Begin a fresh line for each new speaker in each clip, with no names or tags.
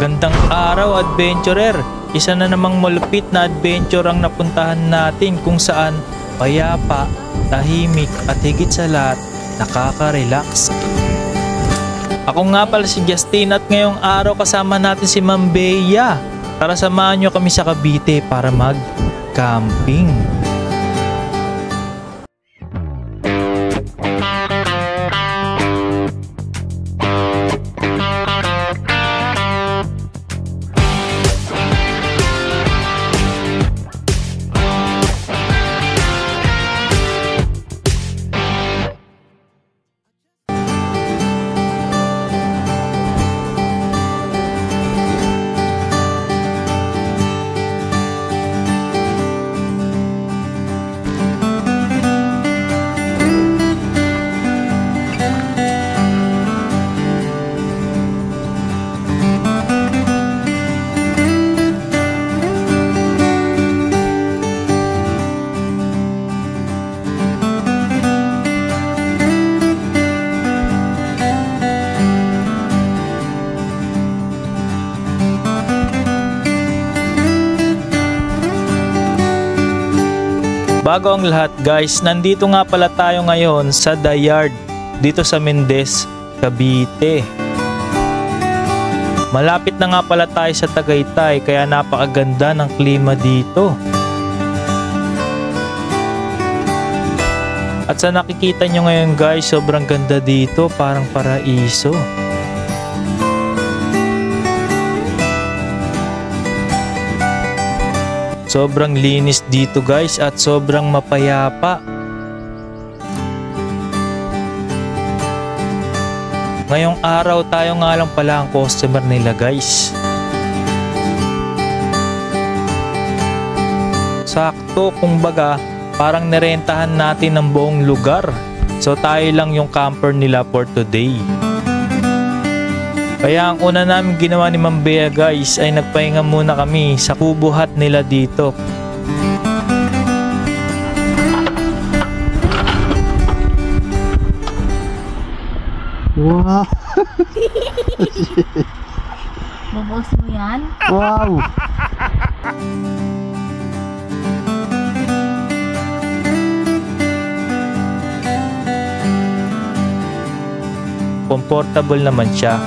Magandang araw, adventurer! Isa na namang malupit na adventure ang napuntahan natin kung saan payapa, tahimik at higit sa lahat, nakaka-relax. Ako nga pala si Justin at ngayong araw kasama natin si Ma'am Bea. Tara samahan nyo kami sa Cavite para mag-camping. Bago ang lahat guys, nandito nga pala tayo ngayon sa The Yard dito sa Mendez, Cavite. Malapit na nga pala tayo sa Tagaytay kaya napakaganda ng klima dito. At sa nakikita nyo ngayon guys, sobrang ganda dito, parang paraiso. Sobrang linis dito guys at sobrang mapayapa. Ngayong araw tayo nga lang pala ang customer nila guys. Sakto, kumbaga parang nirentahan natin ang buong lugar. So tayo lang yung camper nila for today. Kaya ang una namin ginawa ni Ma'am Bea guys ay nagpahinga muna kami sa kubo hut nila dito.
Wow!
Bubos mo yan?
Wow!
Comfortable naman siya.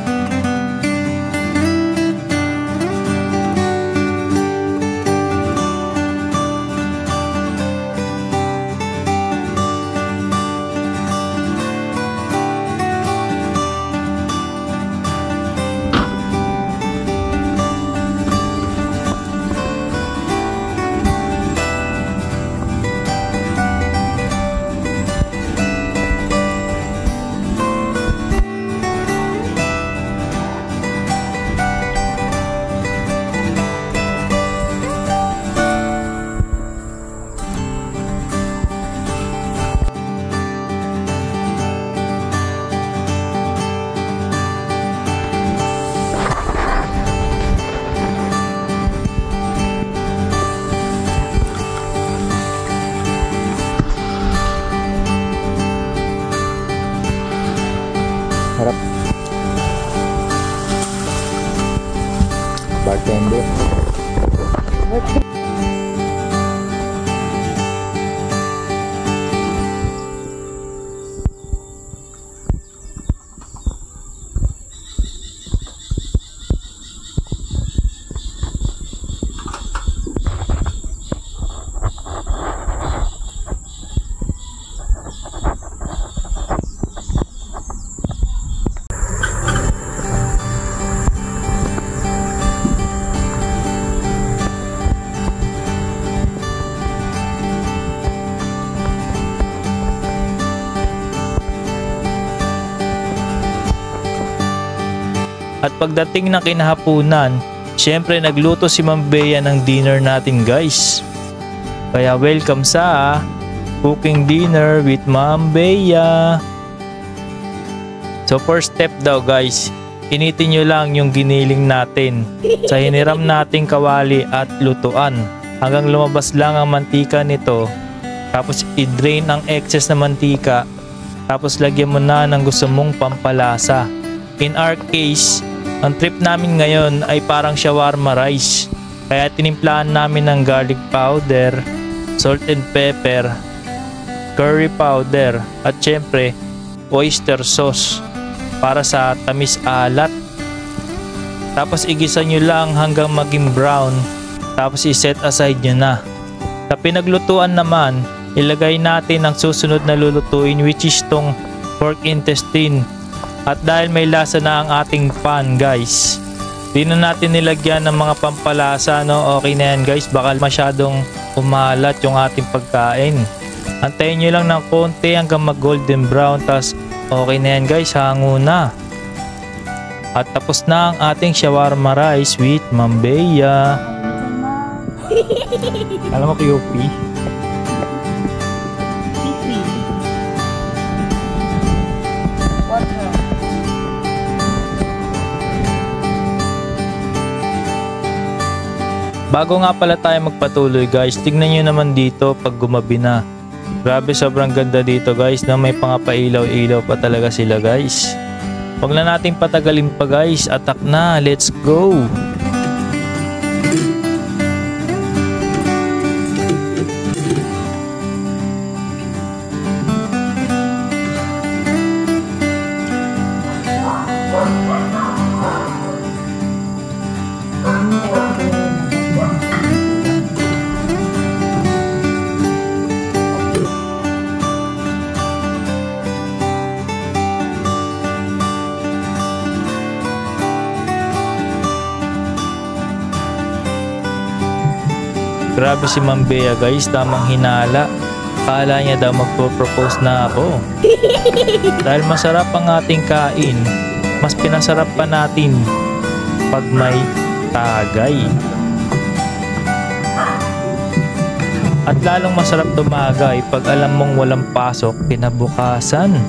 Harap. Bartender.
At pagdating ng kinahapunan, syempre nagluto si Ma'am Bea ng dinner natin guys. Kaya welcome sa cooking dinner with Ma'am Bea. So first step daw guys, initin nyo lang yung giniling natin sa hiniram nating kawali at lutuan hanggang lumabas lang ang mantika nito. Tapos i-drain ang excess na mantika. Tapos lagyan mo na ng gusto mong pampalasa. In our case, Ang trip namin ngayon ay parang shawarma rice. Kaya tinimplahan namin ng garlic powder, salt and pepper, curry powder at syempre oyster sauce para sa tamis alat. Tapos igisa nyo lang hanggang maging brown. Tapos iset aside nyo na. Sa pinaglutuan naman, ilagay natin ang susunod na lulutuin, which is tong pork intestine. At dahil may lasa na ang ating pan guys, di na natin nilagyan ng mga pampalasa, no? Okay na yan guys, baka masyadong umalat yung ating pagkain. Antayin nyo lang ng konti hanggang mag golden brown, tas okay na yan guys, hango na. At tapos na ang ating shawarma rice with Ma'am Bea. Alam mo QP? Bago nga pala tayo magpatuloy guys, tignan nyo naman dito pag gumabi na. Grabe, sobrang ganda dito guys, na may pangapailaw-ilaw pa talaga sila guys. Huwag na natin patagalin pa guys, attack na, let's go! Grabe si Ma'am Bea guys, tamang hinala. Kala niya daw magpo-propose na ako. Dahil masarap ang ating kain, mas pinasarap pa natin pag may tagay. At lalong masarap tumagay pag alam mong walang pasok kinabukasan.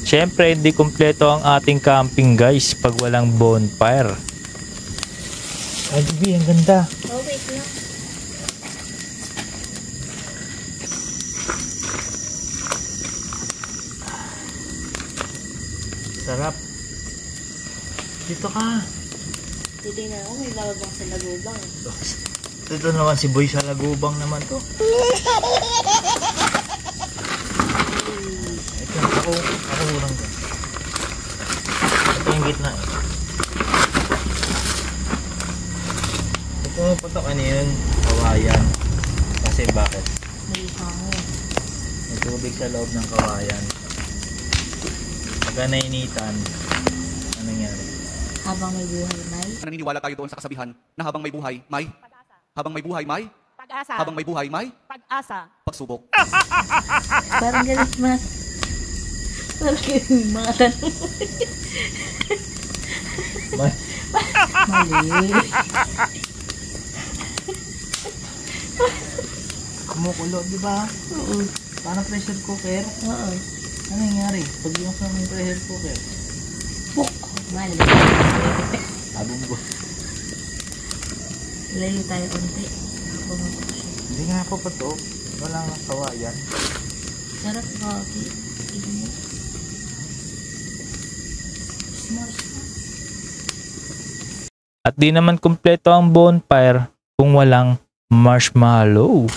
Siyempre, hindi kumpleto ang ating camping guys pag walang bonfire. Ay, Bibi, ang ganda.
Oh, wait lang.
Sarap. Dito ka.
Dito na ako, may lalabang sa lagubang.
Ito naman si Boy sa lagubang naman to. Ako lang to. Ito yung gitna eh. Ito mo pa ito kanina kawayan. Kasi bakit?
May hangin.
May tubig sa loob ng kawayan. Pagka nainitan, ano nangyari?
Habang may buhay, May.
Naniniwala tayo doon sa kasabihan na habang may buhay, may? Habang may buhay, may?
Pag-asa.
Habang may buhay, may?
Pag-asa.
Pagsubok.
Parang ganit mas. Parang ganit mga tanong. Mali.
Kumukulo, di ba?
Oo.
Parang pressure cooker.
Oo.
Ano nangyari? Pag yung sa mga pressure cooker.
Puk. Mali.
Abong ko.
Layo tayo unti.
Hindi nga ako pa to. Wala nga kawayan.
Sarap coffee.
At di naman kumpleto ang bonfire kung walang marshmallow.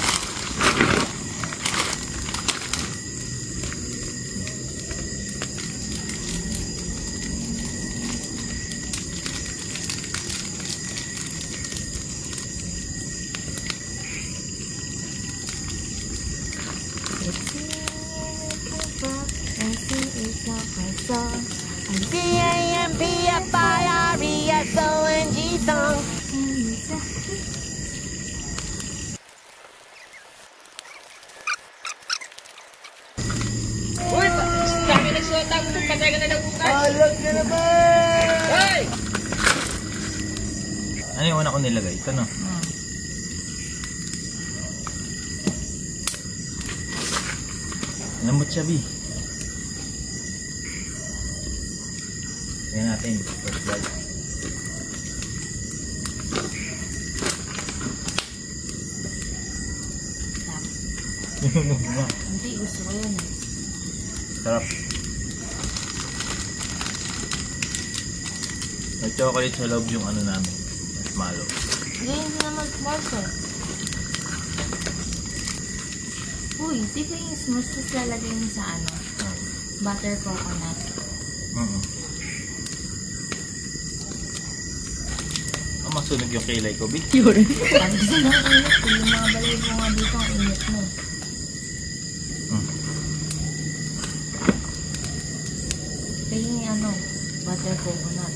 Ano yung una ko nilagay? Ito no? Lambot siya, B. Tingnan natin. First bite.
Hindi, gusto ko yun eh.
Sarap. May chocolate sa loob yung ano namin. Marshmallow.
Ganyan na naman s'mores eh. Uy, di ba yung s'mores tapos lalagay mo sa ano? Butter coconut.
Masunog yung kilay ko, B.
Yun. Sabi sa lang init. Kung yung mga balay mo nga dito ang init mo. Kaya yung ano, butter coconut.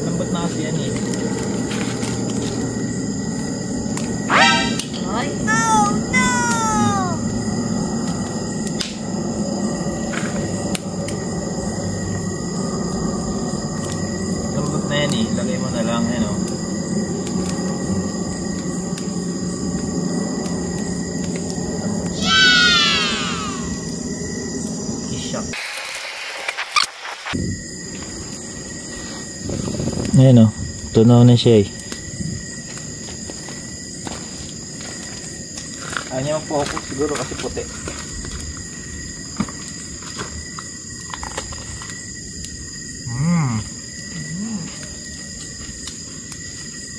Lambot na kasi yan eh.
Ay! Oh no!
Lambot na yan eh. Lagay mo na lang yan oh. Kisyak. Ayan o, tunaw na siya eh. Ayaw niya mag-focus siguro kasi puti.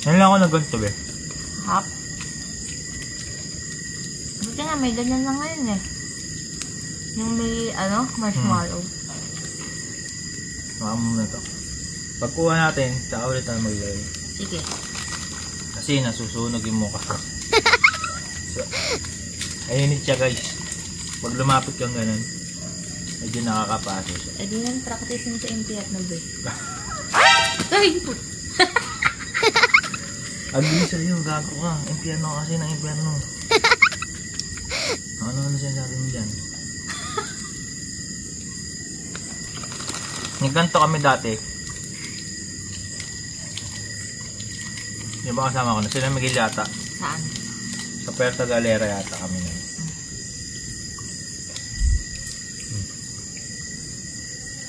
Ngayon lang ako nag-ganto be.
Hap. Buti nga, may ganyan na ngayon eh. Yung may, ano, marshmallow.
Maka mo na to. Pagkuha natin, saka ulit tayo maglagay.
Sige.
Kasi nasusunog yung mukha ko. So, ayun siya guys. Pag lumapit kang ganun, medyo nakakapaso siya.
E di yan, practice mo sa MTF na ba? Ay!
Agli sa'yo, gago ka. Impyerno kasi ng impyerno. Ano siya sabi mo dyan? Nagganto kami dati. Yung ba kasama ko na? Sila Miguel yata.
Saan?
Sa Puerto Galera yata kami na.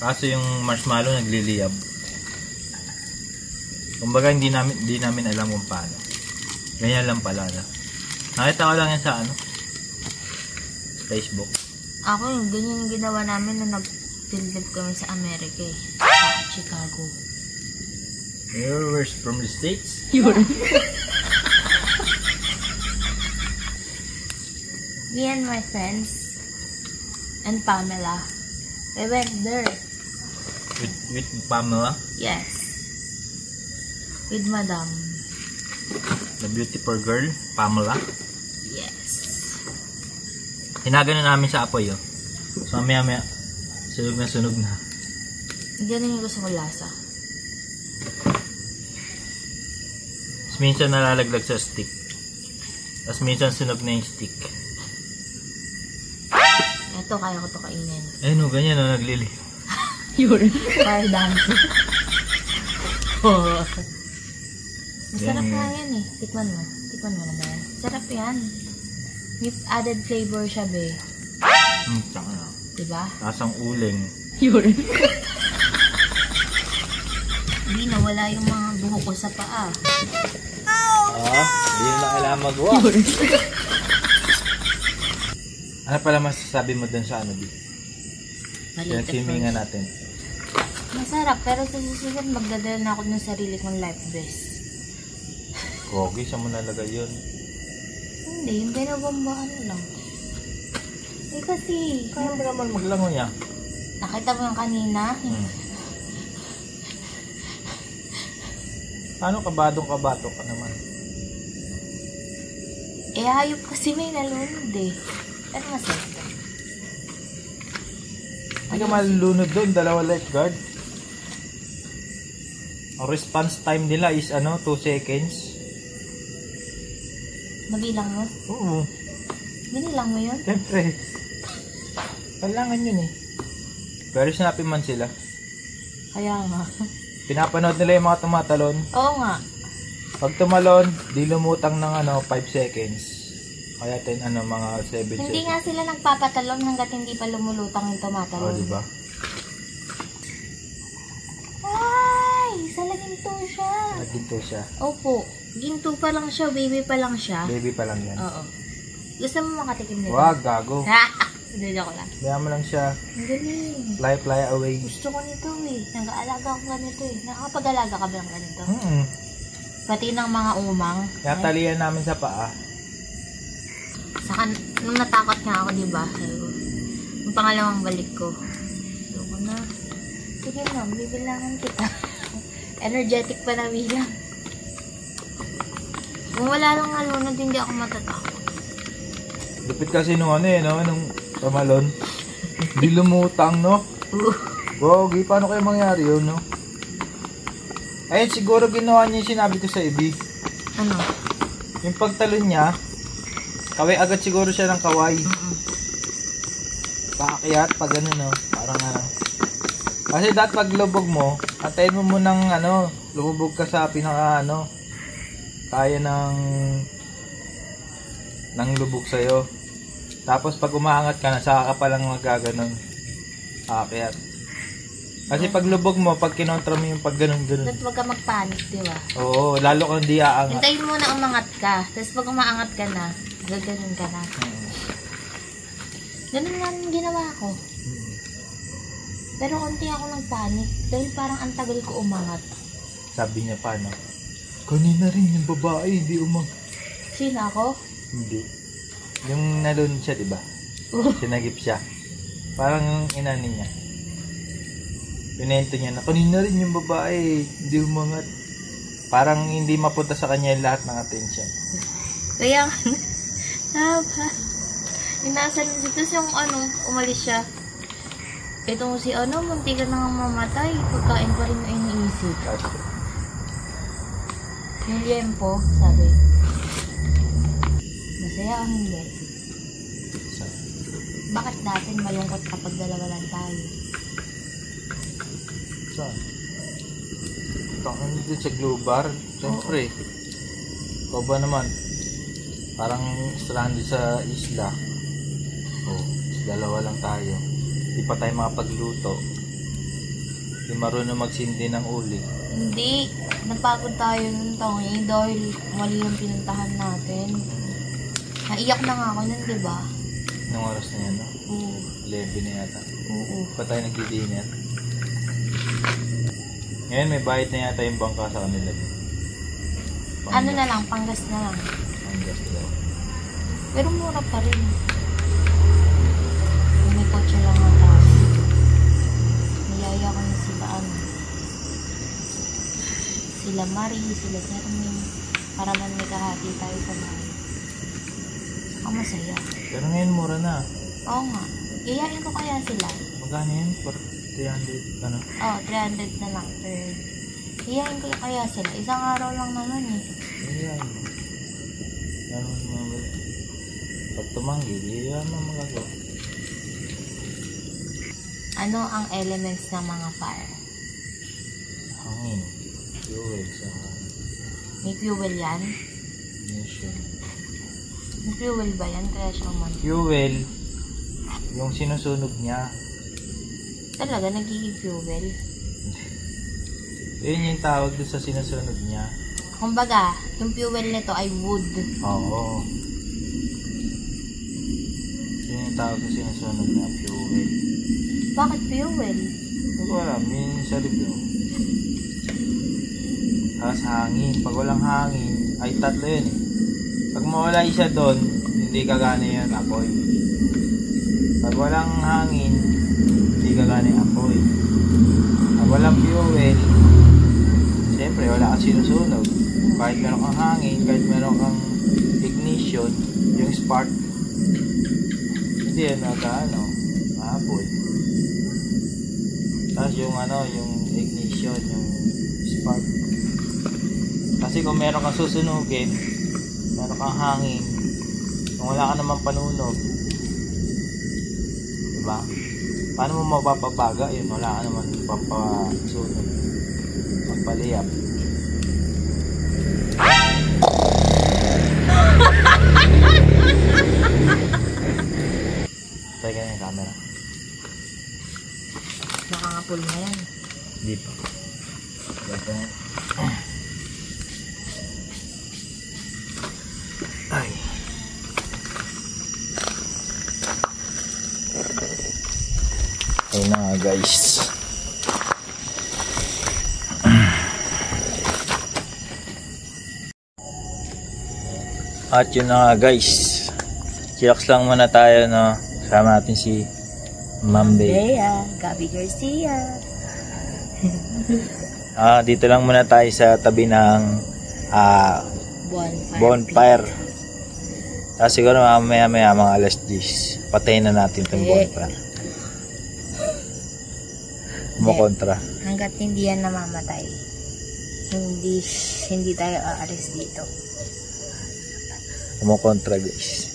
Kaso yung marshmallow nagliliyab. Kumbaga hindi namin alam kung paano. Ganyan lang pala na. Nakita ko lang yan sa ano? Facebook.
Ako yung ganyan yung ginawa namin na nag-field trip kami sa Amerika eh. Sa Chicago.
You're from the States?
Yun. Me and my friends and Pamela, we went there.
With Pamela?
Yes. With Madam.
The beautiful girl, Pamela?
Yes.
Hinagano namin sa apoy oh. So maya sunog na.
Ganun yung gusto ko lasa.
Tapos minsan nalalaglag sa stick. Tapos minsan sunog na yung stick.
Ito, kaya ko to kainin.
Ayun o, ganyan o, naglili.
Yun. Fire dancing. Masarap nga yan eh. Tikman mo. Tikman mo na ba yan? Sarap yan. May added flavor siya be.
Tsaka na.
Diba?
Lasang uling.
Yun. Hindi na wala yung mga buhok ko sa paa.
Hindi na kailangan magawa. Ano pala masasabi mo dun sa ano, B? Yung swimming natin.
Masarap, pero sa susunod magdadala na ako ng sarili kong life vest.
Gogi, saan mo nalagay yun?
Hindi, yung binabambahan lang. Eh kasi,
Kaya mo naman maglango niya.
nakita mo yung kanina?
Paano kabadong-kabato ka naman?
Eh, hayop kasi may nalunod eh. Pero masarap.
Hindi ka malulunod doon, dalawa lifeguard. Ang response time nila is 2 seconds.
Nabilang mo?
Oo,
Binilang mo yun?
siyempre. Kailangan yun eh. Very snappy man sila.
Kaya nga.
Pinapanood nila yung mga tumatalon.
Oo nga.
Pag tumalon, di lumutang ng 5 seconds. Kaya mga 7 seconds.
Hindi nga sila nagpapatalon hanggat hindi pa lumulutang yung tumatalon.
Oh, diba?
Ay! Salaginto siya.
Ginto siya.
Opo. Ginto pa lang siya. Baby pa lang siya.
Baby pa lang yan.
Oo. Gusto mo makatikim nito?
Wag, gago.
Hindi, joke lang.
Kaya mo lang siya.
Ang galing.
Fly away.
Gusto ko nito eh. Nag-aalaga ako ganito eh. Nakakapag-alaga ka ba ng ganito? Pati ng mga umang.
Kaya talian namin sa paa.
Saka, nung natakot nga ako, diba? Yung pangalawang balik ko. Doon ko na. Sige na, bibilangan kita. Energetic pa na bilang. Kung wala lang nalunod, hindi ako matatakot.
Lupit kasi nung nung tamalon. Di lumutang, no? Gogi, paano kayo mangyari yun, no? Ayun, siguro ginawa niya yung sinabi ko sa Ibi.
Ano?
Yung pagtalon niya, kaway agad siguro siya ng kaway. Paakyat, pag no? Parang Kasi dapat pag lubog mo, antayin mo munang lumubog ka sa pinaka kaya ng lubog sa'yo. Tapos pag umaangat ka na, saka ka palang magaganon. Aakyat. Kasi pag lubog mo, pag kinontra mo yung pag ganun.
Dapat wag ka magpanik, di ba?
Oo, lalo kang di aangat.
Hintayin mo na umangat ka. Tapos pag umaangat ka na, gaganon ka na. Ganun nga yung ginawa ko. Pero konti ako nagpanik. Dahil parang ang tagal ko umangat.
Sabi niya pa, kanina rin yung babae, di
Sino ako?
Hindi. Yung nalun siya, diba? Sinagip siya. Parang inani niya. Pinento niya na, kanina rin yung babae, hindi umangat. Parang hindi mapunta sa kanya yung lahat ng attention.
Kaya inasan siya. Tapos yung umalis siya. Itong si munti ka nang mamatay. Pagkain pa rin na iniisip. Yung liempo, sabi, masaya ang hindi. Bakit natin malungkot kapag dalawa lang tayo?
Saan? Tangan dito sa Global. Siyempre. Ikaw ba naman? Parang stranded sa isla. Dalawa lang tayo. Hindi pa tayo makapagluto. Hindi marunong magsindi ng uli.
Hindi. Napagod tayo nun dahil mali yung pinuntahan natin. Naiyak na nga ako nun, diba?
Anong oras na yan, no?
Oo.
11 na yata.
Oo.
Pa tayo nag-dinner. Ngayon may bayad na yata yung bangka sa kanila.
Ano na lang, panggas na lang.
Panggas na lang.
Pero mura pa rin. May kotse lang ang tayo. Niyaya ko yung sila Marie, sila Jermaine, para man may kahati tayo sa bahay. Saka masaya.
Pero ngayon mura na.
Oo nga. Yayain ko kaya sila.
Magkano yun? For 300, ano?
Oo, 300 na lang per. Yayain ko kaya sila. Isang araw lang naman eh.
Ayan. Ano naman? Pag tumanggi, yan ang magagawa.
Ano ang elements ng mga fire?
Hangin. Fuel sa
May fuel yan?
ignition.
May fuel ba yan? Kaya siya
Fuel, yung sinusunog niya.
Talaga, nagiging fuel?
Yun yung tawag doon sa sinusunog niya.
Kumbaga, yung fuel nito ay wood.
Oo. Yun yung tawag sa sinusunog niya, fuel.
Bakit fuel?
Hindi ko alam, yun sa review. Tapos hangin. Pag walang hangin, ay tatlo yun eh. Pag mawala isa doon, hindi gagana yung apoy. Pag walang hangin, hindi gagana yung apoy. Pag walang fuel, siyempre wala kang sinusunog. Kahit meron kang hangin, kahit meron kang ignition, yung spark, hindi yan maapoy. Tapos yung yung ignition, yung spark. Kasi kung meron kang susunugin, meron kang hangin, kung wala ka naman panunog, ba? Paano mo mapapabaga yun? Wala ka naman papasunod. Magpaliyap. Try ka na yung camera.
Nakangapul na yan.
Hindi pa. Ay. Ayun na nga guys. At yun na nga guys. Chillax lang muna tayo, no. Kasama natin si Ma'am Bea.
Bea, Gabby Garcia.
Dito lang muna tayo sa tabi ng bonfire. Siguro mamaya mga alas 10 patayin na natin itong bonfire. Kumokontra.
Hanggat hindi yan namamatay, hindi tayo aalis dito.
Kumokontra guys.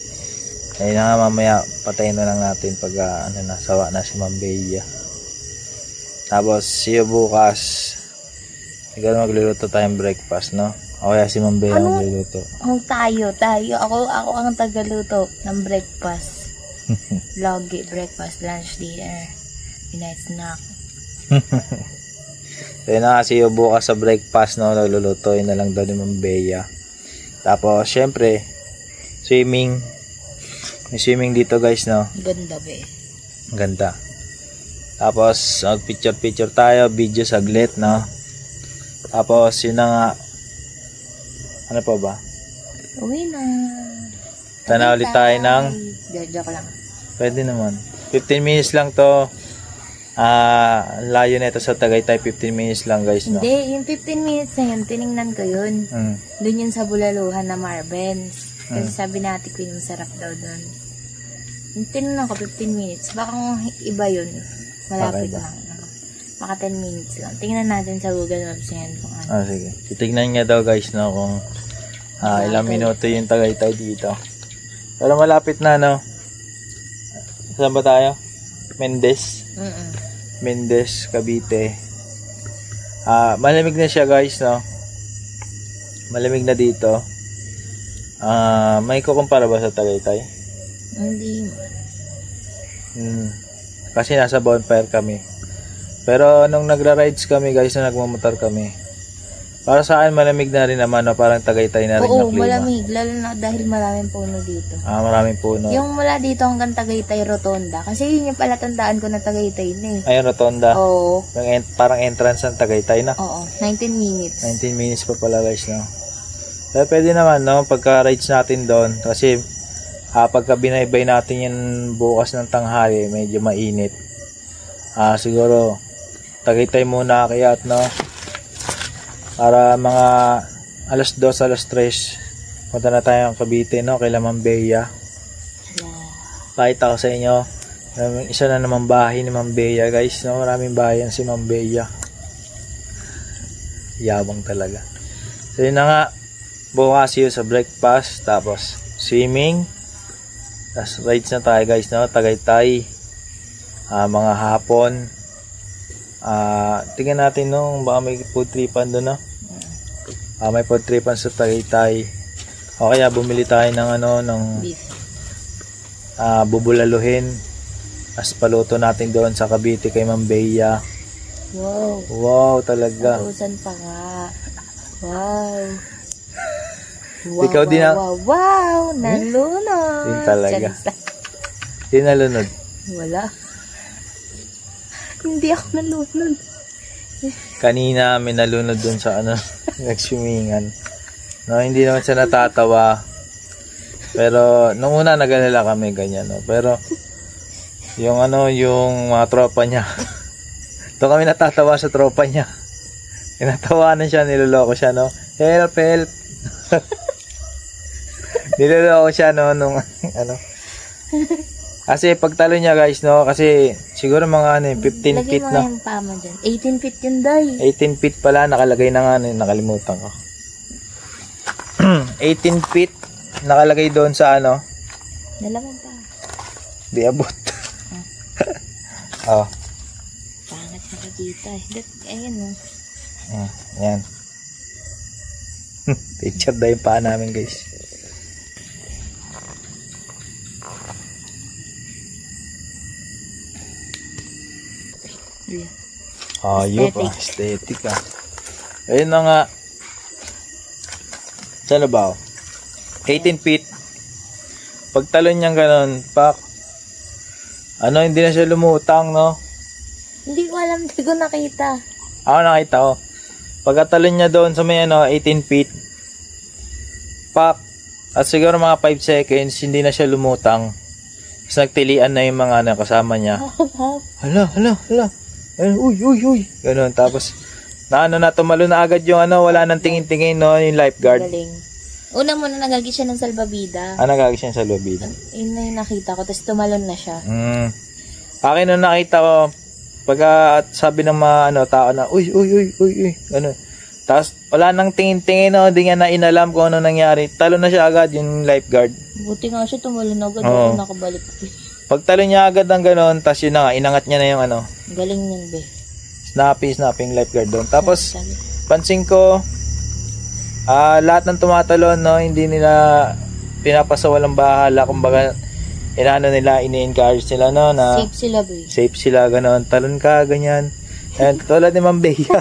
Ayun na nga, mamaya patayin na lang natin pag sawa na si Ma'am Bea. Tapos siya bukas siguro magluluto tayong breakfast, no? O kaya si Ma'am Bea magluluto.
Tayo. Ako ang tagaluto ng breakfast. Lagi breakfast, lunch, dinner, midnight snack.
So yun na kasi yung bukas sa breakfast, no? Naglulutoy na lang daw ni Ma'am Bea. Tapos syempre swimming. May swimming dito guys, no?
Ganda be.
Ganda. Tapos picture tayo, video saglit, no? Tapos yun na nga. Ano pa ba?
Uwi na.
Tanaw ulit tayo ng
joke lang.
pwede naman 15 minutes lang to. Layo na ito sa Tagaytay. 15 minutes lang guys, no?
Hindi, yung 15 minutes na yun, tinignan ko yun. Doon yun sa Bulaluhan na Marvens. Kasi sabi natin ko yung sarap daw doon. Yung tinignan ko 15 minutes. Baka kung iba yun, malapit lang. Maka 10 minutes lang. Tingnan natin sa Google Maps yan kung ano.
Sige. Titignan niya daw guys, no, kung ilang minuto yung Tagaytay dito. Pero malapit na, no? Saan ba tayo? Mendez, Cavite. Malamig na siya guys, no? Malamig na dito. May kukumpara ba sa Tagaytay?
Hindi.
Kasi nasa bonfire kami. Pero nung nagra-rides kami guys, na nagmamotor kami, para sa akin malamig na rin naman, no? Parang Tagaytay na rin yung klima. Oo,
malamig. Lalo na dahil maraming puno dito.
Maraming puno.
Yung mula dito hanggang Tagaytay Rotonda. Kasi yun yung pala tandaan ko na Tagaytay na eh.
Ayun, Rotonda.
Oo.
Parang entrance ng Tagaytay na.
Oo, 19 minutes.
19 minutes pa pala guys, no? Pero pwede naman, no? Pagka-rides natin doon. Kasi pagka binaybay natin yan bukas ng tanghali, medyo mainit. Siguro Tagaytay muna kaya, no? Para mga alas 2, alas 3 punta na tayo ng Cavite, no? Kay Ma'am Bea. Pakita ko sa inyo isa na naman bahay ni Ma'am Bea guys, no? Maraming bahay yan si Ma'am Bea. Yabang talaga. So yun na nga, bukas yun sa breakfast, tapos swimming, tapos rides na tayo guys, no? Tagaytay, mga hapon. Tingnan natin, no? Baka may food tripan doon, no? May food tripan sa Tagaytay. O kaya bumili tayo ng ng
beef.
Bubulaluhin. As paluto natin doon sa Cavite kay Ma'am Bea.
Wow.
Wow, talaga.
Natusan pa nga. Wow.
Ikaw din
Wow. Nalunod.
Din talaga. Di nalunod?
Wala. Hindi ako nalunod.
Kanina may nalunod dun sa nagswimingan. No, hindi naman siya natatawa. Pero nung una nag-alala kami ganyan, no. Pero yung yung mga tropa niya. To kami natatawa sa tropa niya. Tinatawanan siya, niloloko siya, no. Help. Niloloko siya, no, nung Kasi pagtalo niya guys, no, kasi siguro mga 15 feet na.
Lagay mo yung pama dyan. 18 feet yun, day.
18 feet pala, nakalagay na nga, nakalimutan ko. 18 feet, nakalagay doon sa
Dalawang pa.
Di abot. Oh.
Pangat nakikita eh. Ayan o.
Ayan. Picture na yung paa namin guys. Ayop, aesthetic ah. Ayun na nga. Saan ba? 18 feet. Pagtalon niyang ganun, pak. Ano, hindi na siya lumutang, no?
Hindi ko alam, hindi ko nakita.
Ako nakita ko. Pagkatalon niya doon sa may 18 feet. Pak. At siguro mga 5 seconds, hindi na siya lumutang. Tapos nagtilian na yung mga kasama niya. Hala. Uy. Ganun. Tapos, tumalo na agad yung wala nang tingin-tingin, no? Yung lifeguard.
Galing. Una muna nagagi siya ng salbabida.
Nagagi siya ng salbabida?
Yun na yung nakita ko. Tapos tumalon na siya.
Akin nung nakita ko, pagka sabi ng mga tao na, uy. Ganun. Tapos, wala nang tingin-tingin, no? Hindi nga na inalam kung ano nangyari. Talo na siya agad yung lifeguard.
Buti nga siya, tumalon agad. Ako nakabalik.
Pagtalo niya agad ng ganun, tapos yun na nga, inangat niya na yung
Galing yan, be.
Snapping lifeguard doon. Tapos, pansin ko, lahat ng tumatalon, no, hindi nila pinapasawalang bahala. Kumbaga, ini-encourage nila, no, na
safe sila, be.
Safe sila, ganun. Talon ka, ganyan. Ayan, tulad ni Ma'am Bea.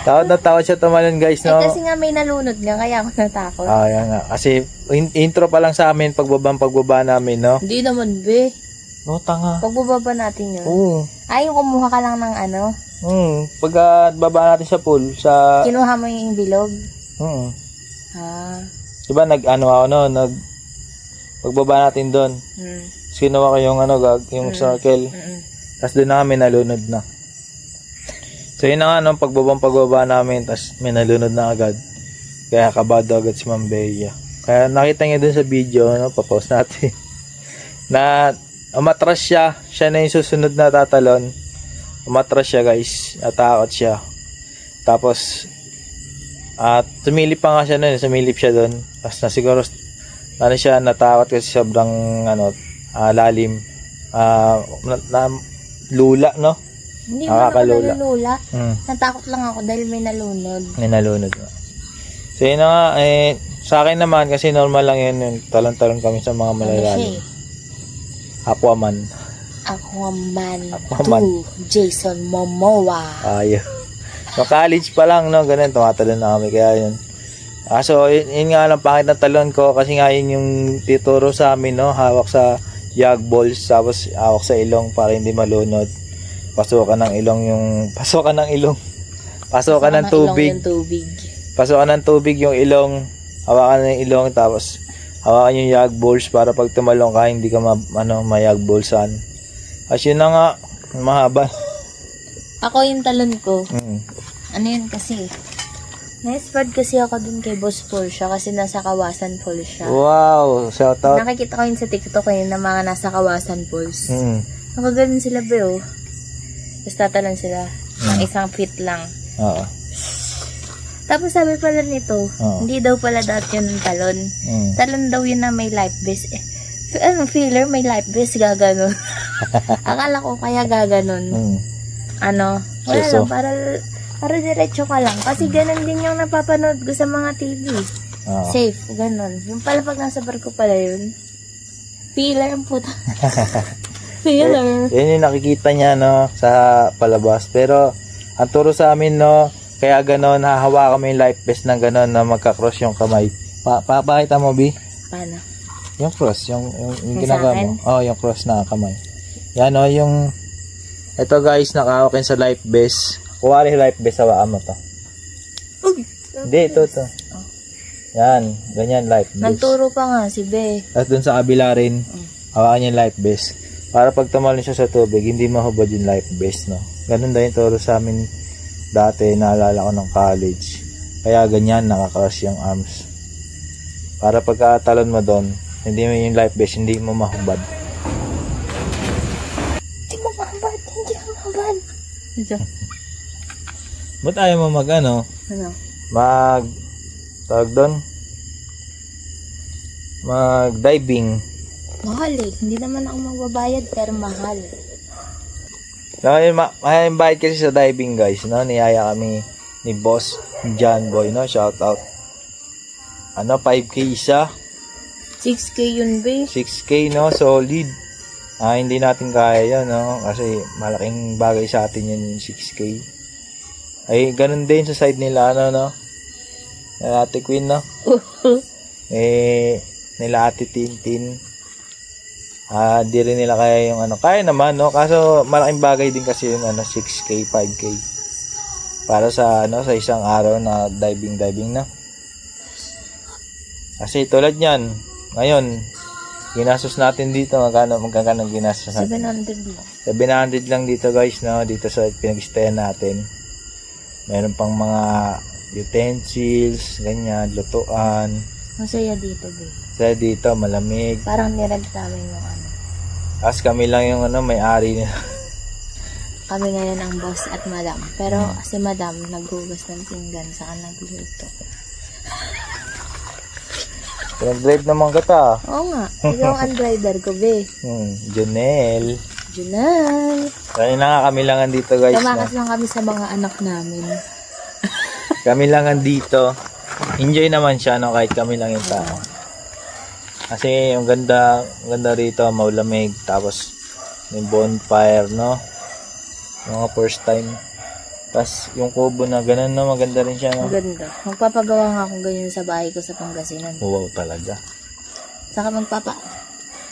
Takot siya tumalon, guys, no?
Kasi nga may nalunod nga, kaya ako natakot.
Yan nga. Kasi, intro pa lang sa amin, pagbaba namin, no?
Hindi naman, be.
No, tanga.
Pagbaba natin yun.
Oo.
Yung kumuha ka lang ng
Pagka baba natin sa pool,
kinuha mo yung bilog?
Diba, pagbaba natin doon. Kinuha ko yung yung snorkel. Tapos doon na kami nalunod na. So yun na nga, pagbaba namin, tapos may nalunod na agad. Kaya kabado agad si Ma'am Bea. Kaya nakita niya dun sa video, papost natin, na umatras siya. Siya na yung susunod na tatalon. Umatras siya, guys. Natakot siya. Tapos, sumilip pa nga siya nun. Sumilip siya dun. Tapos siguro, siya natakot kasi sobrang, lalim. Lula, no?
Hindi mo ako nalulula. Natakot lang ako dahil may nalunod.
May nalunod. So yun na nga, sa akin naman, kasi normal lang yun, talon-talon kami sa mga malalalim. Aquaman
2, Jason Momoa.
So college pa lang, no, ganun, tumatalon na kami, kaya yun. So yun nga lang, pangit na talon ko, kasi nga yun yung tituro sa amin, no, hawak sa yag balls, tapos hawak sa ilong para hindi malunod. Pasokan ng tubig yung ilong, hawakan ng ilong, tapos hawakan yung yag balls para pag tumalong ka hindi ka mayag ballsan. As yun na nga, mahaba.
Ako yung talon ko. Ano yun kasi? Na-inspired kasi ako dun kay Boss Porsche kasi nasa Kawasan Falls siya.
Wow, shout out.
Nakikita ko yun sa TikTok na mga nasa Kawasan Falls. Nakaganon sila, bro. Tapos tatalon sila ng 1 feet lang. Tapos sabi pala nito, hindi daw pala dati yun ng talon. Talon daw yun na may life vest. Feeler, may life vest, gaganon. Akala ko kaya gaganon. Wala lang, para diretso ka lang. Kasi ganon din yung napapanood ko sa mga TV. Safe, ganon. Yung pala pag nasa barko pala yun. Feeler ang puta. Feeler.
Yan yung nakikita niya, no, sa palabas. Pero, ang turo sa amin, no, kaya ganon, hahawakan mo yung life vest ng ganon na magka-cross yung kamay. Pakita mo, B?
Paano?
Yung cross, yung ginagawa mo. Yung cross na kamay. Yan, no, ito guys, nakahawakin sa life vest. Kuwari life vest, hawakan mo to. Hindi, ito. Yan, ganyan life vest.
Nagturo pa nga si Be.
At dun sa kabila rin, hawakan yung life vest. Para pag tumalon siya sa tubig, hindi mahubad yung life vest, no? Ganun din yung turo sa amin dati, naalala ko ng college. Kaya ganyan, nakakross yung arms. Para pagkatalon mo doon, hindi mo yung life vest, hindi mo mahubad.
Hindi mo mahubad.
Ba't ayaw mo
Ano?
Tawag doon? Mag-diving.
Mahal eh. Hindi naman ako magbabayad pero mahal.
No, ma-invite kasi sa diving guys, no? Niyaya kami ni Boss John Boy, no? Shout out. 5K isa.
6K yun, be.
6K, no? Solid. Hindi natin kaya yan, no? Kasi malaking bagay sa atin yan yung 6K. Ay, ganun din sa side nila, no? Nila Ate Queen, no? Nila Ate Tintin. Di rin nila kaya yung kaya naman, no? Kaso malaking bagay din kasi yung 6K, 5K. Para sa sa isang araw na diving na. Kasi tulad niyan, ngayon ginastos natin dito, magkano ginastos natin?
700 lang.
700 lang dito guys, no? Dito sa pinag-stayan natin. Meron pang mga utensils, ganyan, lutuan.
Masaya dito, be.
Masaya dito, malamig.
Parang nirent namin yung
As kami lang yung may-ari nila.
Kami ngayon ang boss at madam. Pero si madam naghugas ng pinggan, saka nagluto.
Pinag-drive naman kita.
Oo nga. Ikaw ang driver ko, be.
Junel. Kanina nga kami lang andito guys.
Tumakas lang kami sa mga anak namin.
Kami lang andito. Enjoy naman siya, no? Kahit kami lang yung tao. Kasi yung ganda rito, maulamig. Tapos yung bonfire, no? Mga first time. Tapos yung kubo na ganun, no? Maganda rin siya, no?
Maganda. Magpapagawa nga akong ganyan sa bahay ko sa Pangasinan.
Wow, talaga.
Saka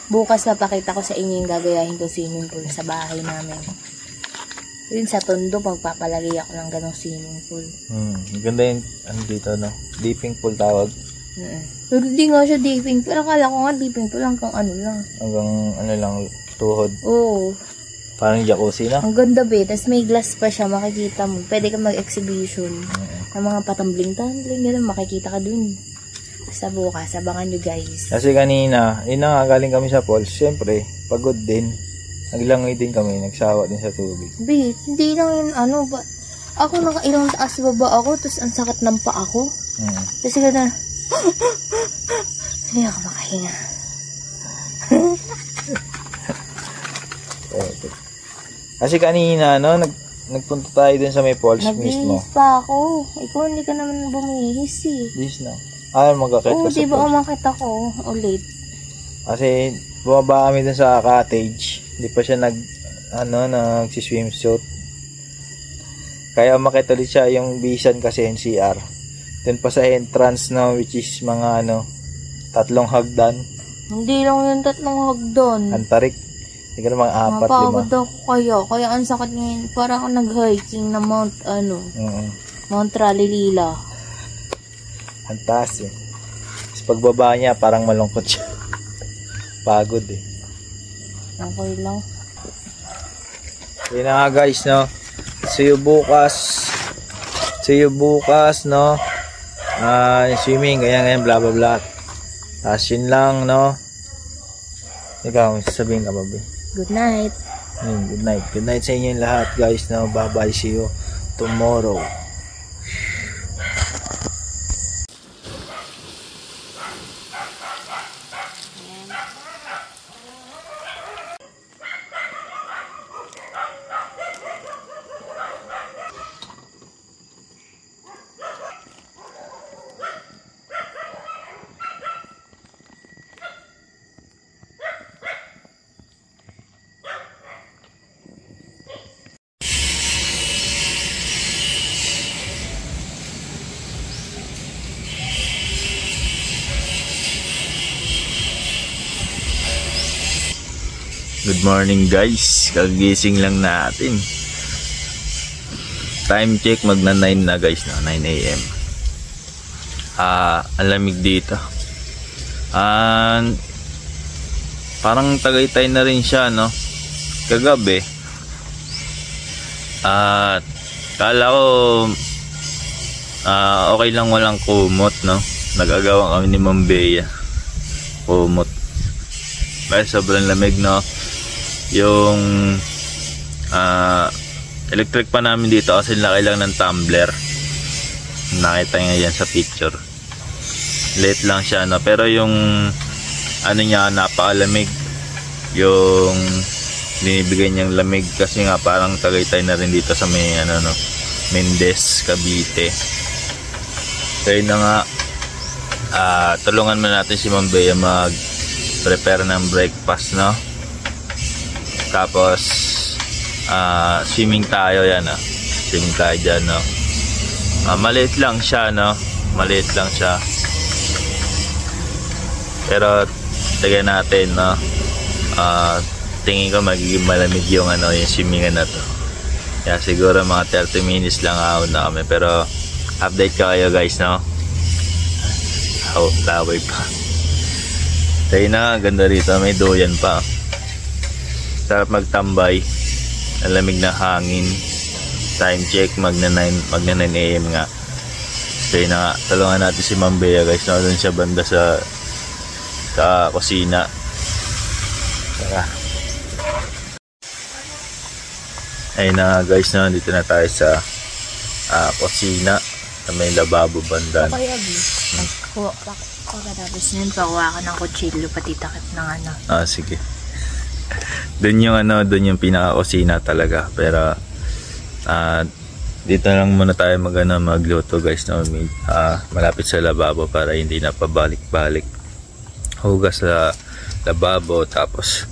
bukas papakita ko sa inyo yung gagayahin ko swimming pool sa bahay namin. Yun sa Tondo, magpapalagay ako ng ganong swimming pool.
Ganda yung dito, no? Dipping pool tawag.
Pero di nga siya dipping pool. Akala ko nga dipping pool hanggang lang.
Hanggang lang, tuhod.
Oo.
Parang jacuzzi na.
Ang ganda, be. Tapos may glass pa siya, makikita mo. Pwede ka mag-exhibition ng mga patambling-tambling, gano'n, makikita ka dun. Sa bukas, abangan nyo guys.
Kasi kanina, galing kami sa falls, siyempre, pagod din. Naglangoy din kami, nagsawa din sa tubig.
Be, hindi lang yun, ba? Ako nakailang taas baba ako, tapos ang sakit ng paa ko. Tapos sila na, hindi ako makahinga.
Kasi kanina, no, nagpunta tayo dun sa may falls mismo.
Nagbihis pa ako. Ikaw hindi ka naman bumihis eh.
Bihis na. Magkakit ka sa
diba umakit ako ulit?
Kasi bumaba kami dun sa cottage. Hindi pa siya nag-swimsuit. Kaya umakit ulit siya yung bisan kasi NCR. Then pa sa entrance, no, which is mga 3 hagdan.
Hindi lang yung 3 hagdan.
Antarik. Hindi ka naman 4, 5.
Mapagod ako kaya ang sakit ngayon. Parang ako nag-hiking na Mount Tralilila.
Ang taas eh. Tapos pagbaba niya, parang malungkot siya. Pagod eh.
Okay lang.
Yun na nga guys, no. See you bukas, no. Swimming, ganyan, blah blah blah. Tapos yun lang, no. Ikaw, sasabihin ka ba, be?
Good night.
Good night. Good night sa inyo lahat, guys, no. Bye bye, see you tomorrow. Good morning guys, kagising lang natin. Time check, magna 9 na guys, 9 AM. Ang lamig dito. Parang Tagaytay na rin siya, no? Kagabi. Kala ko okay lang walang kumot, no? Nag-agawan kami ni Ma'am Bea. Kumot. Dahil sobrang lamig, no? Yung electric pa namin dito kasi laki lang ng tumbler. Nakita nyo yan sa picture. Late lang siya, no? Pero yung niya, napakalamig. Yung binibigay niyang lamig kasi nga parang Tagaytay na rin dito sa may ano no, Mendez, Cavite. Kaya na nga tulungan mo natin si Ma'am Bea mag prepare ng breakfast, no? Tapos swimming tayo yan, swimming tayo dyan, no? Maliit lang siya, no? Maliit lang siya, pero tignan natin, no? Tingin ko magiging malamig yung ano, yung swimming na to. Kaya siguro mga 30 minutes lang na kami, pero update ka kayo guys, no? Laway pa. Tayo na, ganda rito, may doyan pa. Sarap magtambay, ang lamig na hangin. Time check, magna 9 AM nga. Tayo na nga, tulungan natin si Ma'am Bea guys, no? Doon siya banda sa kusina. Tara. Ayun na guys, no? Dito na tayo sa kusina na may lababo banda.
Okay, Abi. Pagkatapos nun, pakuha ka ng kutsilyo, pati takip ng ano.
Sige. Doon yung ano, doon yung pinaka-kusina talaga. Pero dito lang muna tayo magluto guys, no? Malapit sa lababo para hindi na pabalik-balik. Hugas sa lababo, tapos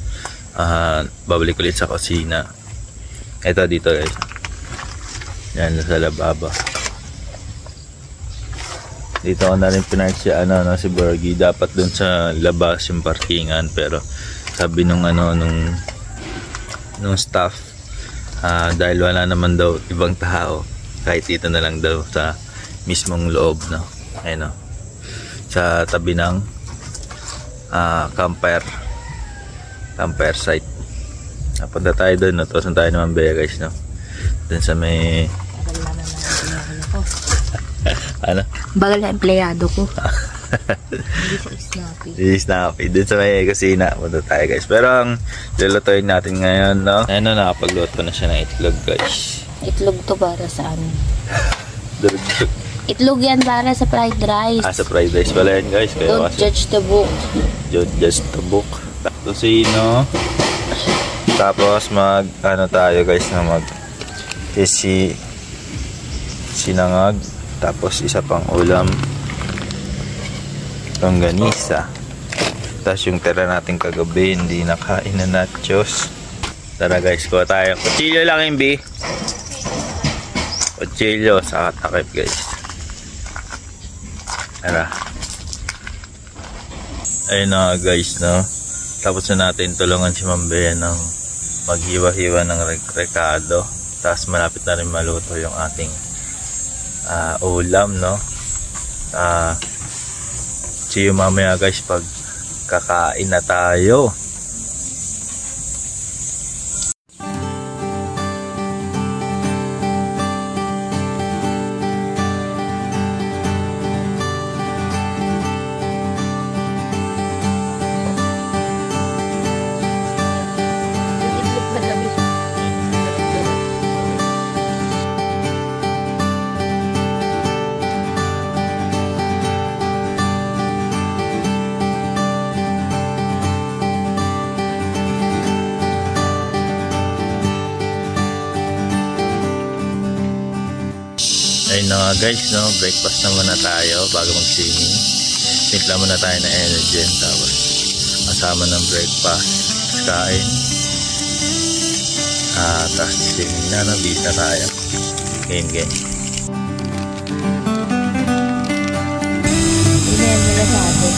babalik ulit sa kusina. Ito dito guys. Yan sa lababo. Dito ko na rin pinark si si Bergie. Dapat dun sa labas yung parkingan, pero sabi nung staff, dahil wala naman daw ibang tao, kahit dito na lang daw sa mismong loob, no? Ayun, no? Sa tabi ng campfire site. Napunta tayo doon, no? Tuwasan tayo naman Bea guys, no? Doon sa may ano?
Bagal na empleyado ko. Hindi sa Snappy.
Hindi Snappy. Doon sa may kusina. Punta tayo guys. Pero ang lulutuin natin ngayon, no? Ayun na, nakapagluto na siya ng itlog guys.
Itlog to para sa ano?
Durug-durug.
Itlog yan para sa fried rice.
Sa fried rice pala yan guys. Kaya
Don't judge the book.
Don't judge the book. Tosino. Tapos tayo guys na sinangag. Tapos isa pang ulam, longganisa. Tapos yung tira natin kagabi, hindi nakain na nachos. Tara guys, kuha tayo. Kutsilyo lang yung B. Kutsilyo sa takip guys. Tara. Ayun na guys, no? Tapos na natin tulungan si Ma'am Bea ng maghiwa-hiwa ng rekado. Tapos malapit na rin maluto yung ating ulam, no? See you mamaya guys pag kakain na tayo. Ayun na guys, no? Breakfast na muna tayo bago mag-swimming. Timpla muna tayo ng energy, tapos kasama ng breakfast, kain. Tapos swimming na, bisa tayo. Game.
Hindi yan nila sabi.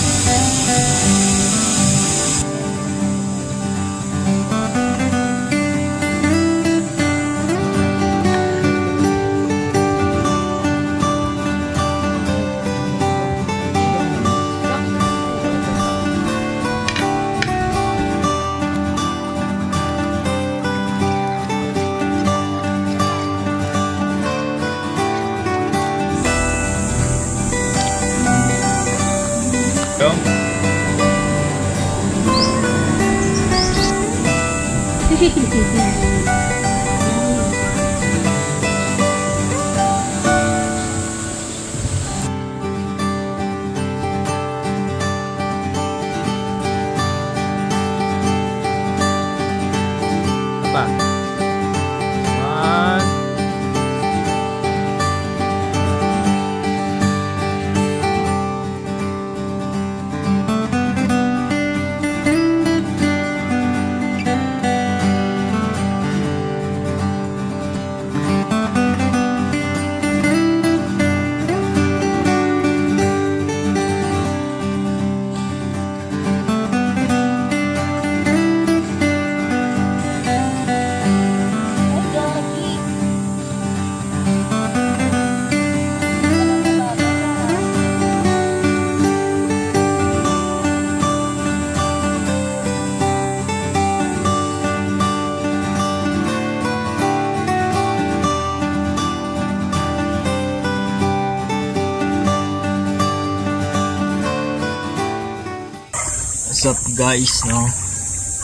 What's up guys, no?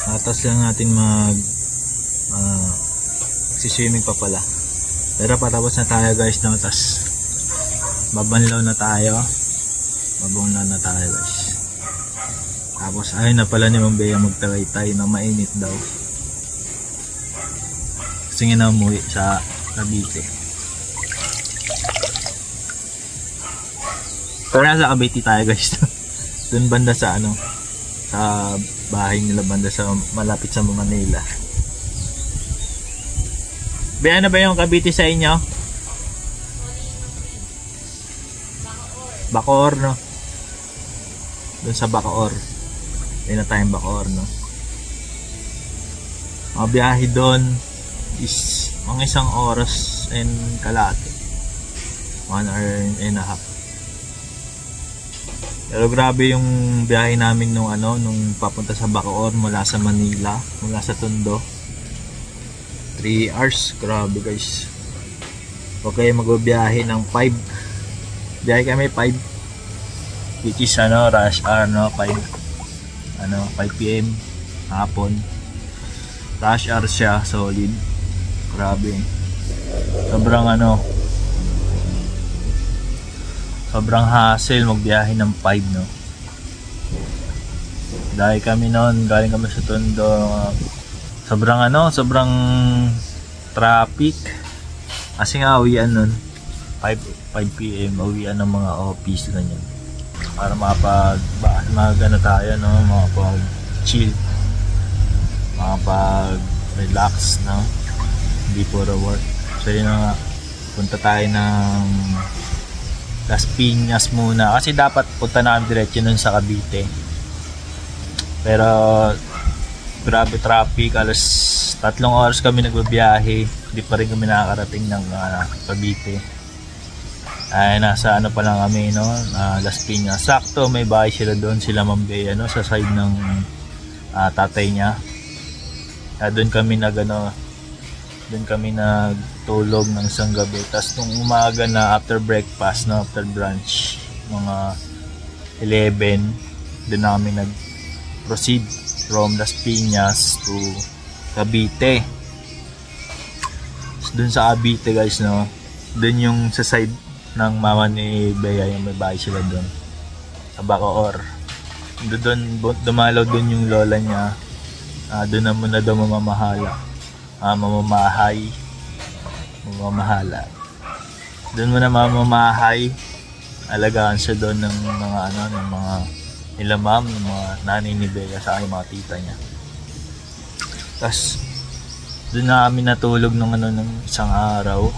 Atas lang natin siswimming pa pala. Pero patapos na tayo guys, no? Tas babanlaw na tayo. Babunlan na tayo guys. Tapos ayun na pala ni Ma'am Bea magtagaytay na mainit daw. Kasi nga na umuwi sa Cavite. Pero nasa Cavite tayo guys. Doon banda sa ano, sa bahay nila banda sa malapit sa Manila. Bea na ba yung Cavite sa inyo? Bacoor, no? Doon sa Bacoor. May na tayong Bacoor, no? Ang biyahe doon is mga 1 oras and kalahati. 1 hour and a half. Pero grabe yung biyahe namin nung papunta sa Bacoor mula sa Manila, mula sa Tondo. 3 hours, grabe guys. Okay, magbibiyahe ng 5. Biyahe kami 5. Which is rush hour, 5 PM hapon. Rush hour siya, solid. Grabe. Sobrang hassle magbiyahe ng 5, no. Dahil kami noon, galing kami sa Tondo. Sobrang traffic. Kasi nga uwian noon 5 PM, uwian ng mga office ganyan. Para makapag tayo, no, makapag-chill, makapag-relax, no. Hindi puro work. So yun nga, punta tayo ng Las Piñas muna kasi dapat punta namin diretso nun sa Cavite, pero grabe traffic. Alas 3 oras kami nagbabiyahe, hindi pa rin kami nakakarating ng Cavite. Ay nasa pa lang kami, no, Las Piñas. Sakto may bahay sila doon, sila Ma'am Bea, no, sa side ng tatay niya. Doon kami doon kami nagtulog ng isang gabi. Tapos nung umaga na after breakfast, no, after brunch, mga 11, doon na kami nag-proceed from Las Piñas to Cavite. So, doon sa Cavite guys, no, doon yung sa side ng mama ni Bea, yung may bahay sila doon sa Bacoor. Doon dumalaw doon yung lola niya. Doon na muna daw mamamahala. Doon muna mamamahay. Alagaan siya doon ng mga nila ma'am, ng mga nanay ni Bea sa aking mga tita niya. Tapos doon na kami natulog ng isang araw,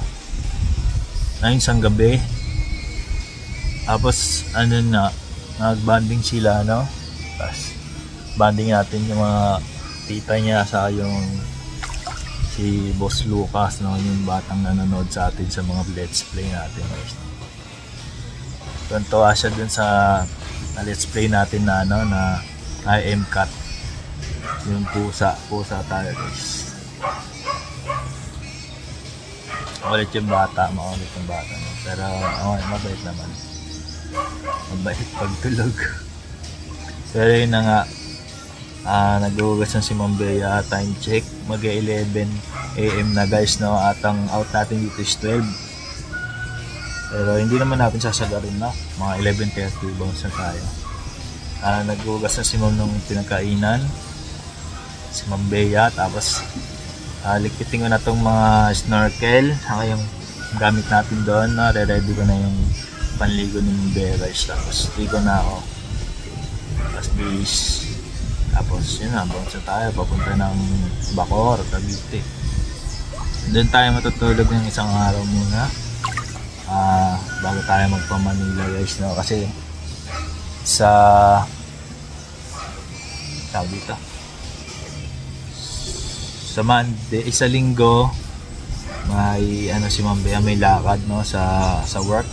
ng isang gabi. Tapos nag-banding sila, no. Tapos banding natin yung mga tita niya sa yung si Boss Lucas, no, yung batang nanonood sa atin sa mga let's play natin guys. Tuntua siya dun sa let's play natin na I am cat, yung pusa tayo guys. Makulit yung bata, no? Pero mabait naman, mabait pagtulog. Pero yun na nga, naghuhugas na si Ma'am Bea. Time check, mag-11 AM na guys, no. At ang out natin dito is 12. Pero hindi naman natin sasagarin na, mga 11:30 bounce na tayo. Naghuhugas na si Ma'am ng pinagkainan, si Ma'am Bea. Tapos likitin ko na itong mga snorkel, saka yung gamit natin doon. Re-ready ko na yung panligo ni Ma'am Bea guys. Tapos ligo na ako, tapos bis. Tapos yun na, bounce na tayo papunta ng Bacoor, Cavite. Doon tayo matutulog ng isang araw muna, bago tayo magpa-Manila guys, no. Kasi sa Monday, isa linggo, may si Ma'am Bea, may lakad, no, sa work.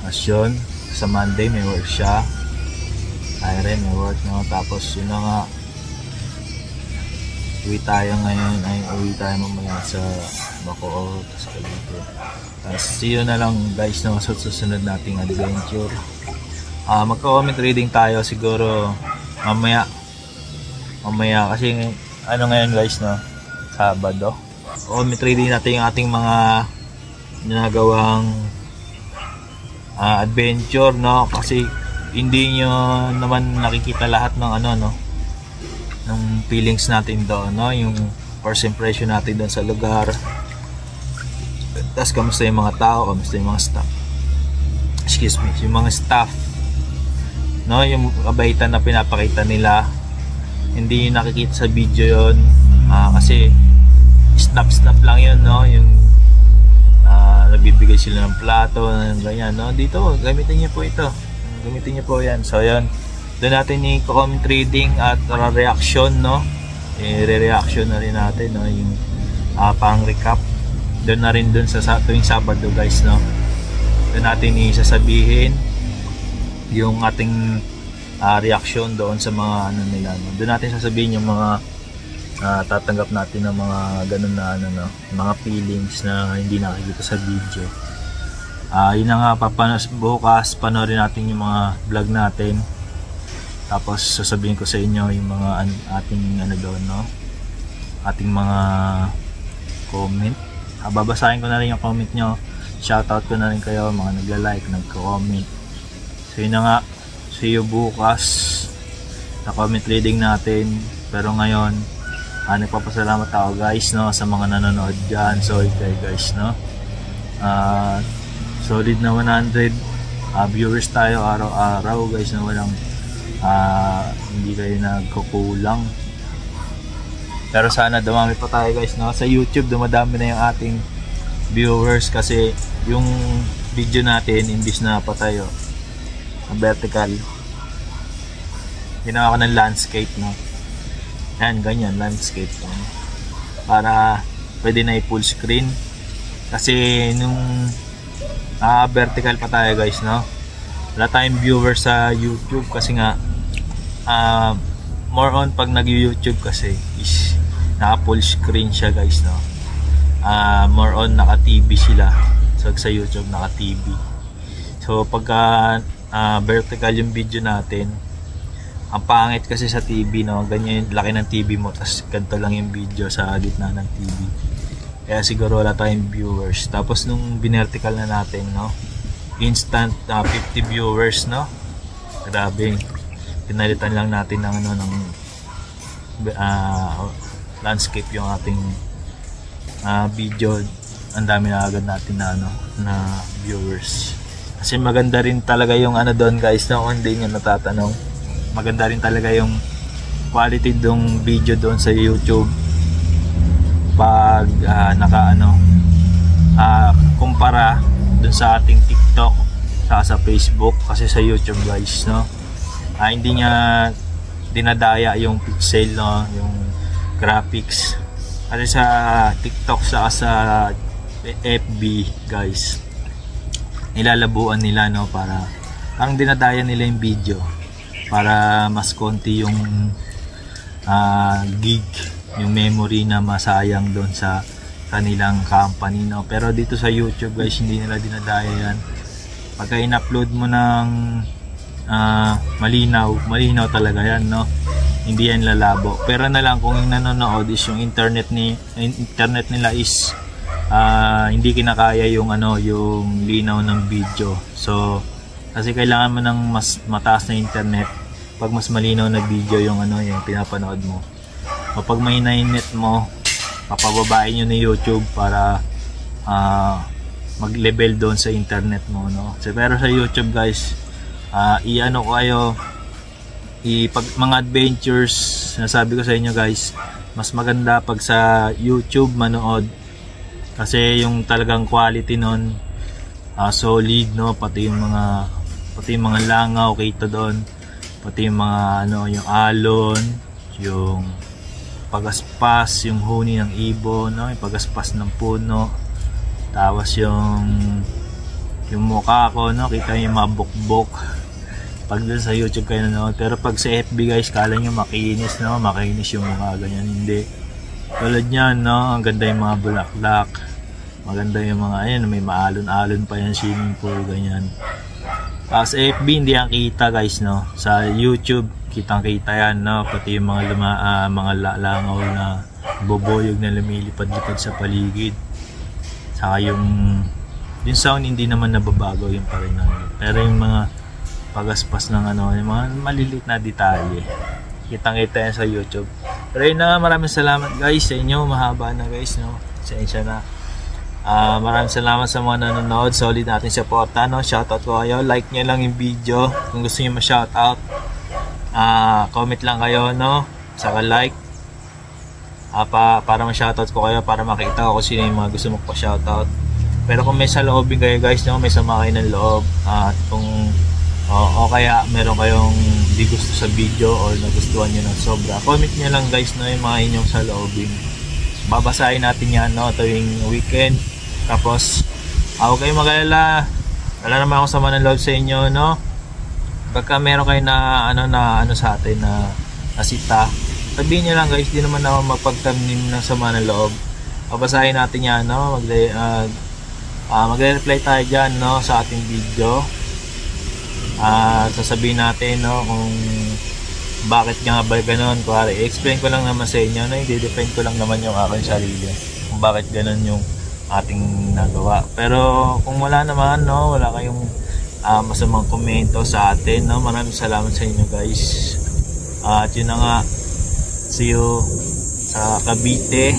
Tapos yun, sa Monday may work siya. May work, no. Tapos yun na nga, uwi tayo mamaya sa Bacoor, tapos Cavite. Tapos see you na lang guys, no, sa susunod nating adventure. Magko-comment reading tayo siguro mamaya kasi ano ngayon guys, no, Sabado. Commit reading natin yung ating mga ginagawang adventure, no, kasi hindi nyo naman nakikita lahat ng ano, no, ng feelings natin doon, no, yung first impression natin doon sa lugar. Tapos kamusta yung mga tao, kamusta yung mga staff, yung mga staff, no, yung kabaitan na pinapakita nila, hindi yung nakikita sa video yon, kasi snap lang yun, no, yung nagbibigay sila ng plato, ganyan, no, dito gamitin niyo po ito, gamitin niyo po yan. So yan, doon natin i-comment reading at reaction, no, i-reaction na rin natin, no, yung pang recap doon na rin doon sa tuwing Sabado guys, no, doon natin isasabihin yung ating reaction doon sa mga ano nila, no? Doon natin sasabihin yung mga tatanggap natin ng mga ganun na ano, no, mga feelings na hindi nakikita sa video. Yun na nga, bukas panoorin natin yung mga vlog natin, tapos sasabihin ko sa inyo yung mga ating ano doon, no, ating mga comment. Babasahin ko na rin yung comment nyo, shoutout ko na rin kayo mga nagla-like, nagko-comment. So yun na nga, see you bukas sa comment reading natin. Pero ngayon, nagpapasalamat ako guys, no, sa mga nanonood dyan. Solid kayo guys, no, solid na 100 viewers tayo araw-araw guys, na walang hindi kayo nagkukulang. Pero sana dumami pa tayo guys, no, sa YouTube dumadami na yung ating viewers, kasi yung video natin imbis na patayo vertical, ginawa ko ng landscape, no, yan, ganyan, landscape, no? Para pwede na i-full screen, kasi nung vertical pa tayo guys, no, wala tayong viewers sa YouTube kasi nga more on pag nag-YouTube kasi is naka full screen siya guys, no, more on naka TV sila, so sa YouTube naka TV. So pagka vertical yung video natin, ang pangit kasi sa TV, no, ganyan yung laki ng TV mo, tapos ganito lang yung video sa gitna ng TV, kaya siguro wala tayong viewers. Tapos nung binertical na natin, no, instant 50 viewers, no, grabe, pinalitan lang natin ng ano, ng landscape yung ating video, ang dami na agad natin na ano, na viewers. Kasi maganda rin talaga yung ano doon guys, no, kung hindi nyo natatanong, maganda rin talaga yung quality dong video doon sa YouTube pag kumpara doon sa ating TikTok sa Facebook. Kasi sa YouTube guys, no, hindi niya dinadaya yung pixel, no, yung graphics. Kasi sa TikTok sa FB guys, nilalabuan nila, no, para parang dinadaya nila yung video para mas konti yung gig, yung memory na masayang doon sa kanilang company, no. Pero dito sa YouTube guys, hindi nila dinadaya yan. Pagka in-upload mo ng malinaw talaga yan, no, hindi yan lalabo. Pero na lang kung yung nanonood is yung internet nila is hindi kinakaya yung ano, yung linaw ng video. So kasi kailangan mo ng mas mataas na internet pag mas malinaw na video yung ano, yung pinapanood mo. O pag may net mo, papababain nyo ni YouTube para mag-level doon sa internet mo, no. So, pero sa YouTube guys, i-ano ko kayo, pag mga adventures, nasabi ko sa inyo guys, mas maganda pag sa YouTube manood, kasi yung talagang quality nun solid, no, pati yung mga langaw kita doon, pati yung mga ano, yung alon, yung pagaspas, yung huni ng ibon, no, yung pagaspas ng puno, tapos yung mukha ko, no, kita yung mga bukbok pag doon sa YouTube kayo nanood. Pero pag sa FB guys, kala nyo makinis, no, makinis yung mukha, ganyan, hindi. Tulad nyan, no, ang ganda yung mga bulaklak, maganda yung mga, ayan, may maalon-alon pa yan, swimming pool, ganyan. Sa FB hindi yan kita guys, no. Sa YouTube kitang-kita yan, no? Pati yung mga langaw na boboyog na lumilipad-lipad sa paligid. Saka yung sound hindi naman nababago, yung pa rin. Pero yung mga pagaspas ng yung mga maliliit na detalye, kitang-kita yan sa YouTube. Pero yun na, maraming salamat guys sa inyo. Mahaba na guys, no? Sensya na. Maraming salamat sa mga nanonood. Solid natin supporta, no? Shoutout ko kayo. Like nyo lang yung video kung gusto nyo ma-shoutout. Comment lang kayo, no? Saka like para ma-shoutout ko kayo, para makita ko kung sino yung mga gusto magpa-shoutout. Pero kung may saloobin kayo guys, no? May sama kayo ng loob, at kung o kaya meron kayong di gusto sa video or nagustuhan nyo ng sobra, comment nyo lang guys, no? Yung mga inyong saloobin. Babasahin natin yan, no? Tuwing weekend. Tapos huwag kayong mag-alala, wala naman akong sama ng loob sa inyo, no? Pagka meron kayo na sa atin na nasita, sabihin nyo lang guys, di naman ako magpagtamnim ng sama ng loob. Babasahin natin yan, no? Magre-reply tayo dyan, no? Sa ating video. Sasabihin natin, no? Kung bakit nga ba ganun. Kuwari, i-explain ko lang naman sa inyo, no? I-defend ko lang naman yung aking sarili kung bakit ganun yung ating nagawa. Pero kung wala naman, no? Wala kayong masamang komento sa atin, no? Maraming salamat sa inyo guys. At yun na nga, see you sa Cavite.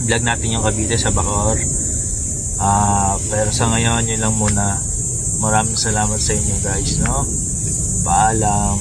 Vlog natin yung Cavite sa Bacoor. Pero sa ngayon, yun lang muna. Maraming salamat sa inyo guys, no? Paalam.